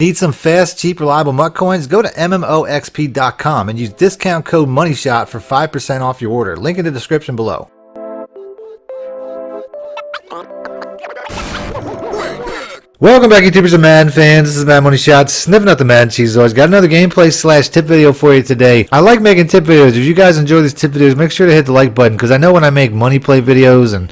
Need some fast, cheap, reliable MUT coins? Go to MMOXP.com and use discount code MONEYSHOT for 5% off your order. Link in the description below. Welcome back, YouTubers and Madden fans. This is MADDENMONEYSHOT, sniffing out the Madden cheese. Always got another gameplay / tip video for you today. I like making tip videos. If you guys enjoy these tip videos, make sure to hit the like button, because I know when I make money play videos and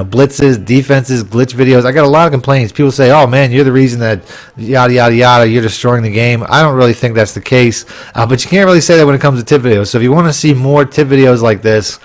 blitzes, defenses, glitch videos, I got a lot of complaints. People say, "Oh man, you're the reason that yada yada yada, you're destroying the game." I don't really think that's the case, but you can't really say that when it comes to tip videos. So if you want to see more tip videos like this,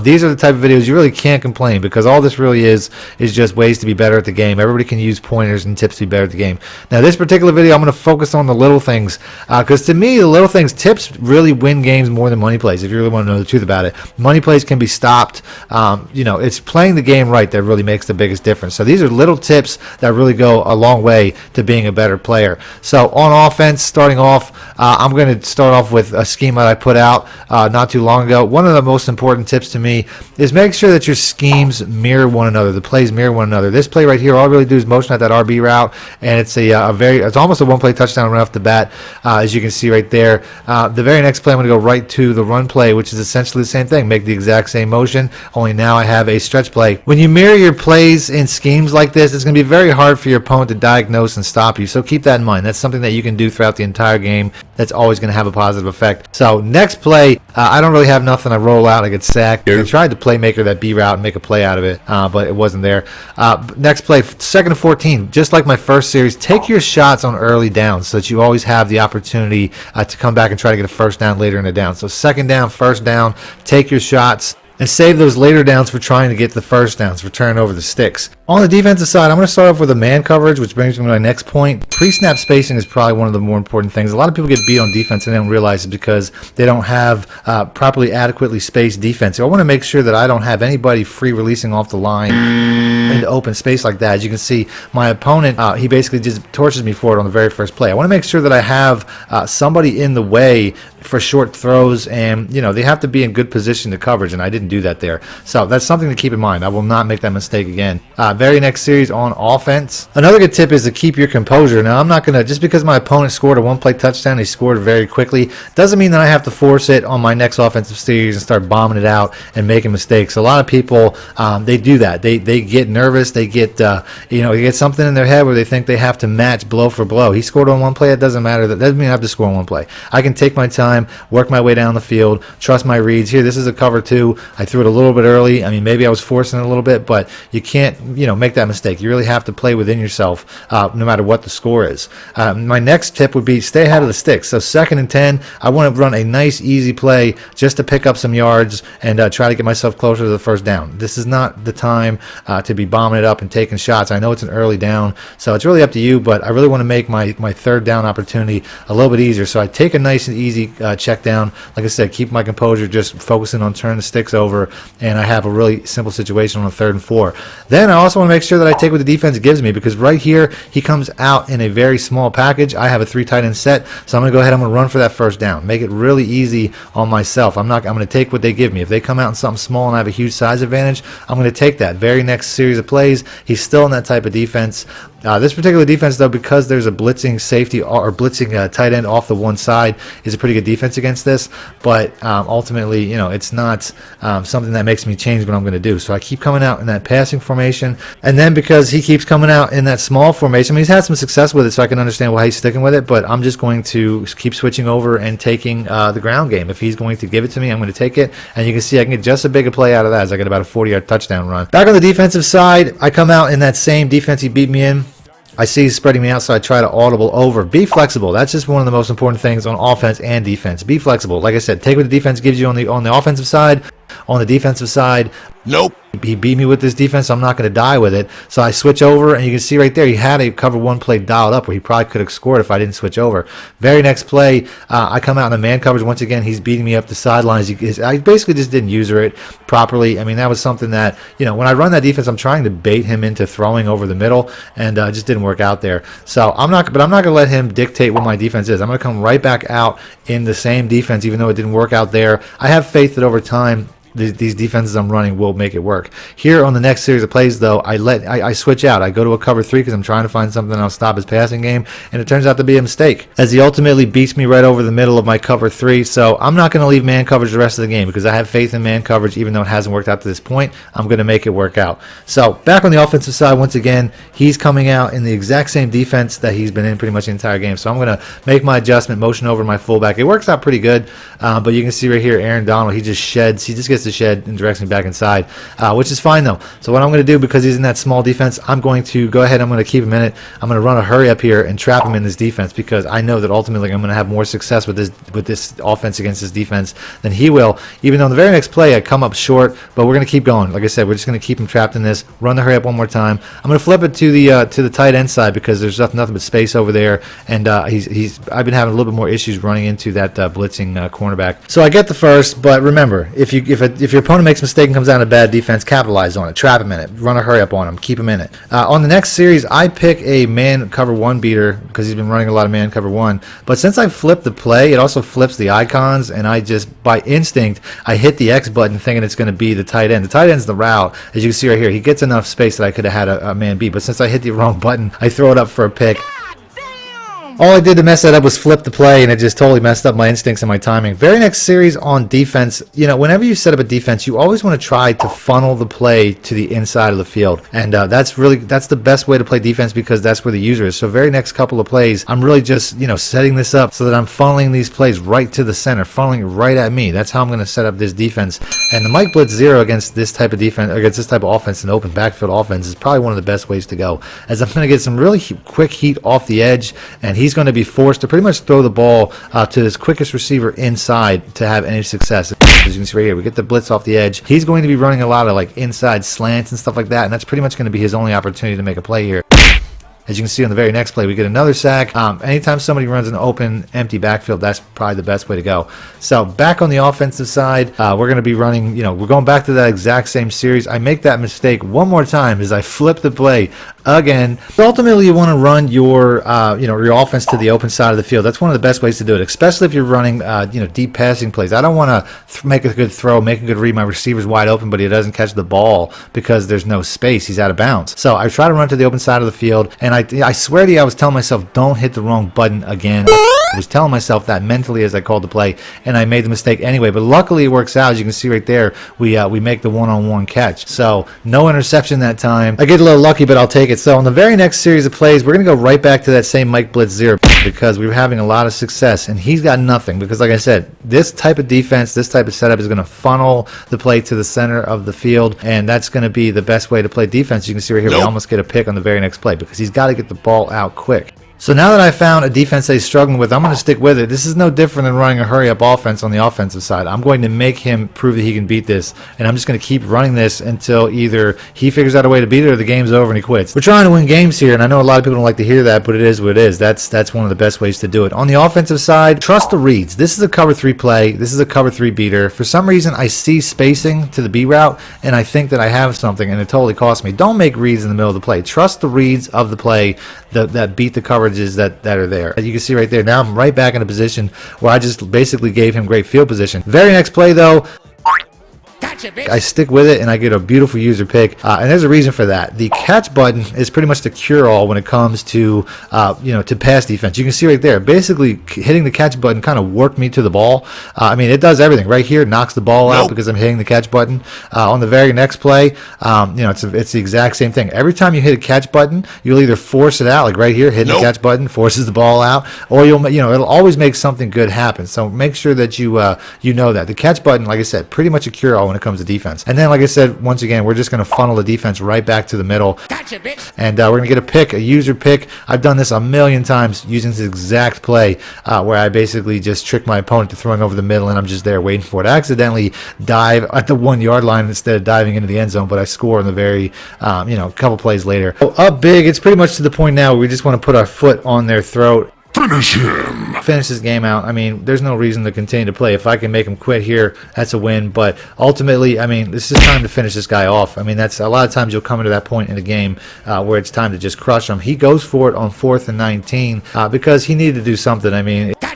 these are the type of videos you really can't complain, because all this really is just ways to be better at the game. Everybody can use pointers and tips to be better at the game. Now, this particular video, I'm going to focus on the little things, because to me, the little things, tips really win games more than money plays. If you really want to know the truth about it, money plays can be stopped. It's playing the game right that really makes the biggest difference. So these are little tips that really go a long way to being a better player. So on offense, starting off, I'm going to start off with a scheme that I put out not too long ago. One of the most important tips to me is make sure that your schemes mirror one another. The plays mirror one another. This play right here, all I really do is motion at that RB route, and it's it's almost a one-play touchdown right off the bat, as you can see right there. The very next play, I'm going to go right to the run play, which is essentially the same thing. Make the exact same motion, only now I have a stretch play. When you mirror your plays in schemes like this, it's going to be very hard for your opponent to diagnose and stop you. So keep that in mind. That's something that you can do throughout the entire game. That's always going to have a positive effect. So next play, I don't really have nothing. I roll out, I get sacked. I tried to playmaker that B route and make a play out of it, but it wasn't there. Next play, 2nd and 14. Just like my first series, take your shots on early downs so that you always have the opportunity to come back and try to get a first down later in the down. So 2nd down, 1st down, take your shots and save those later downs for trying to get the first downs, for turning over the sticks. On the defensive side, I'm going to start off with a man coverage, which brings me to my next point. Pre-snap spacing is probably one of the more important things. A lot of people get beat on defense and they don't realize it because they don't have properly adequately spaced defense. So I want to make sure that I don't have anybody free releasing off the line into open space like that. As you can see, my opponent, he basically just torches me for it on the very first play. I want to make sure that I have somebody in the way for short throws, and they have to be in good position to coverage, and I didn't do that there. So that's something to keep in mind. I will not make that mistake again. Very next series on offense, another good tip is to keep your composure. Now, I'm not going to, just because my opponent scored a one-play touchdown, he scored very quickly, doesn't mean that I have to force it on my next offensive series and start bombing it out and making mistakes. A lot of people, they do that. They get nervous. They get they get something in their head where they think they have to match blow for blow. He scored on one play. It doesn't matter. That doesn't mean I have to score on one play. I can take my time, work my way down the field, trust my reads. Here, this is a cover 2. I threw it a little bit early. I mean, maybe I was forcing it a little bit, but you can't, make that mistake. You really have to play within yourself, no matter what the score is. My next tip would be stay ahead of the sticks. So 2nd and 10, I want to run a nice, easy play just to pick up some yards and try to get myself closer to the first down. This is not the time to be bombing it up and taking shots. I know it's an early down, so it's really up to you, but I really want to make my 3rd down opportunity a little bit easier. So I take a nice and easy check down. Like I said, keep my composure, just focusing on turning the sticks over, and I have a really simple situation on a 3rd and 4. Then I also want to make sure that I take what the defense gives me, because right here he comes out in a very small package. I have a 3 tight end set, so I'm going to go ahead, I'm going to run for that first down, make it really easy on myself. I'm going to take what they give me. If they come out in something small and I have a huge size advantage, I'm going to take that. Very next series of plays, he's still in that type of defense. This particular defense, though, because there's a blitzing safety or blitzing tight end off the one side, is a pretty good defense against this. But ultimately, it's not something that makes me change what I'm going to do. So I keep coming out in that passing formation, and then because he keeps coming out in that small formation, I mean, he's had some success with it, so I can understand why he's sticking with it. But I'm just going to keep switching over and taking the ground game. If he's going to give it to me, I'm going to take it, and you can see I can get just a bigger play out of that, as I get about a 40-yard touchdown run. Back on the defensive side, I come out in that same defense he beat me in. I see he's spreading me out, so I try to audible over. Be flexible. That's just one of the most important things on offense and defense. Be flexible. Like I said, take what the defense gives you on the offensive side. On the defensive side, nope. He beat me with this defense, so I'm not going to die with it. So I switch over, and you can see right there, he had a cover 1 play dialed up where he probably could have scored if I didn't switch over. Very next play, I come out in the man coverage. Once again, he's beating me up the sidelines. I basically just didn't user it properly. I mean, that was something that, when I run that defense, I'm trying to bait him into throwing over the middle, and it just didn't work out there. So I'm not going to let him dictate what my defense is. I'm going to come right back out in the same defense, even though it didn't work out there. I have faith that over time, these defenses I'm running will make it work. Here on the next series of plays, though, I switch out. I go to a cover 3 because I'm trying to find something that'll stop his passing game, and it turns out to be a mistake, as he ultimately beats me right over the middle of my cover 3. So I'm not going to leave man coverage the rest of the game because I have faith in man coverage, even though it hasn't worked out to this point. I'm going to make it work out. So back on the offensive side, once again, he's coming out in the exact same defense that he's been in pretty much the entire game. So I'm going to make my adjustment, motion over my fullback. It works out pretty good, but you can see right here, Aaron Donald, he just sheds. He just gets to shed and directs me back inside, which is fine though. So what I'm going to do, because he's in that small defense, I'm going to go ahead. I'm going to keep him in it. I'm going to run a hurry up here and trap him in this defense, because I know that ultimately I'm going to have more success with this offense against this defense than he will. Even though in the very next play I come up short, but we're going to keep going. Like I said, we're just going to keep him trapped in this. Run the hurry up one more time. I'm going to flip it to the tight end side because there's nothing but space over there, and I've been having a little bit more issues running into that blitzing cornerback. So I get the first, but remember, if your opponent makes a mistake and comes down to bad defense, capitalize on it, trap him in it, run a hurry up on him, keep him in it. On the next series, I pick a man cover 1 beater because he's been running a lot of man cover 1. But since I flipped the play, it also flips the icons, and I just by instinct I hit the X button thinking it's going to be the tight end. The tight end's the route, as you can see right here. He gets enough space that I could have had a man beat, but since I hit the wrong button, I throw it up for a pick. All I did to mess that up was flip the play, and it just totally messed up my instincts and my timing. Very next series on defense, whenever you set up a defense, you always want to try to funnel the play to the inside of the field. And that's the best way to play defense, because that's where the user is. So very next couple of plays, I'm really just, setting this up so that I'm funneling these plays right to the center, funneling it right at me. That's how I'm going to set up this defense. And the Mike Blitz 0 against this type of defense, against this type of offense, an open backfield offense, is probably one of the best ways to go, as I'm going to get some really quick heat off the edge, and he's going to be forced to pretty much throw the ball to his quickest receiver inside to have any success. As you can see right here, we get the blitz off the edge. He's going to be running a lot of like inside slants and stuff like that, and that's pretty much going to be his only opportunity to make a play here. As you can see on the very next play, we get another sack. Anytime somebody runs an open, empty backfield, that's probably the best way to go. So back on the offensive side, we're going to be running, we're going back to that exact same series. I make that mistake one more time as I flip the play again. But ultimately, you want to run your offense to the open side of the field. That's one of the best ways to do it, especially if you're running, deep passing plays. I don't want to make a good throw, make a good read. My receiver's wide open, but he doesn't catch the ball because there's no space. He's out of bounds. So I try to run to the open side of the field, and I swear to you, I was telling myself, don't hit the wrong button again. I was telling myself that mentally as I called the play, and I made the mistake anyway. But luckily, it works out. As you can see right there, we make the one-on-one catch. So no interception that time. I get a little lucky, but I'll take it. So on the very next series of plays, we're going to go right back to that same Mike Blitz 0 because we were having a lot of success, and he's got nothing. Because like I said, this type of defense, this type of setup is going to funnel the play to the center of the field, and that's going to be the best way to play defense. You can see right here, we almost get a pick on the very next play because he's got to get the ball out quick. So now that I found a defense that he's struggling with, I'm going to stick with it. This is no different than running a hurry-up offense on the offensive side. I'm going to make him prove that he can beat this, and I'm just going to keep running this until either he figures out a way to beat it or the game's over and he quits. We're trying to win games here, and I know a lot of people don't like to hear that, but it is what it is. That's one of the best ways to do it. On the offensive side, trust the reads. This is a cover 3 play. This is a cover 3 beater. For some reason, I see spacing to the B route, and I think that I have something, and it totally costs me. Don't make reads in the middle of the play. Trust the reads of the play that beat the coverages that are there. You can see right there, now I'm right back in a position where I just basically gave him great field position. Very next play though, I stick with it and I get a beautiful user pick, and there's a reason for that. The catch button is pretty much the cure-all when it comes to to pass defense. You can see right there, basically hitting the catch button kind of worked me to the ball. It does everything. Right here, knocks the ball out because I'm hitting the catch button. On the very next play, it's the exact same thing. Every time you hit a catch button, you'll either force it out, like right here, hitting the catch button forces the ball out, or it'll always make something good happen. So make sure that you know that the catch button, like I said, pretty much a cure-all when it comes to defense. And then, like I said, once again, we're just going to funnel the defense right back to the middle. Gotcha, bitch. And we're going to get a pick, a user pick. I've done this a million times using this exact play where I basically just trick my opponent to throwing over the middle, and I'm just there waiting for it. I accidentally dive at the 1 yard line instead of diving into the end zone, but I score in the very, couple plays later. So up big, it's pretty much to the point now where we just want to put our foot on their throat. Finish him. Finish this game out. There's no reason to continue to play. If I can make him quit here, that's a win. But ultimately, this is time to finish this guy off. That's a lot of times you'll come into that point in the game where it's time to just crush him. He goes for it on 4th and 19 because he needed to do something.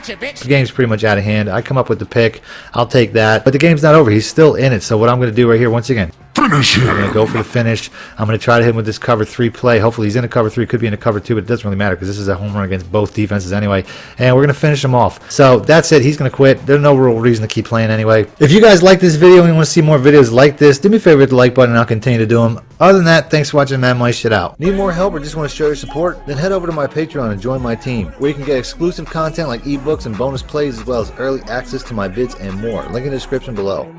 Gotcha, bitch. The game's pretty much out of hand. I come up with the pick. I'll take that. But the game's not over. He's still in it. So what I'm going to do right here, once again, Finish him. I'm going to go for the finish. I'm going to try to hit him with this cover 3 play. Hopefully he's in a cover 3. Could be in a cover 2, but it doesn't really matter because this is a home run against both defenses anyway. And we're going to finish him off. So that's it. He's going to quit. There's no real reason to keep playing anyway. If you guys like this video and you want to see more videos like this, do me a favor, hit the like button and I'll continue to do them. Other than that, thanks for watching Madden Money Shit out. Need more help or just want to show your support? Then head over to my Patreon and join my team, where you can get exclusive content like ebooks and bonus plays, as well as early access to my vids and more. Link in the description below.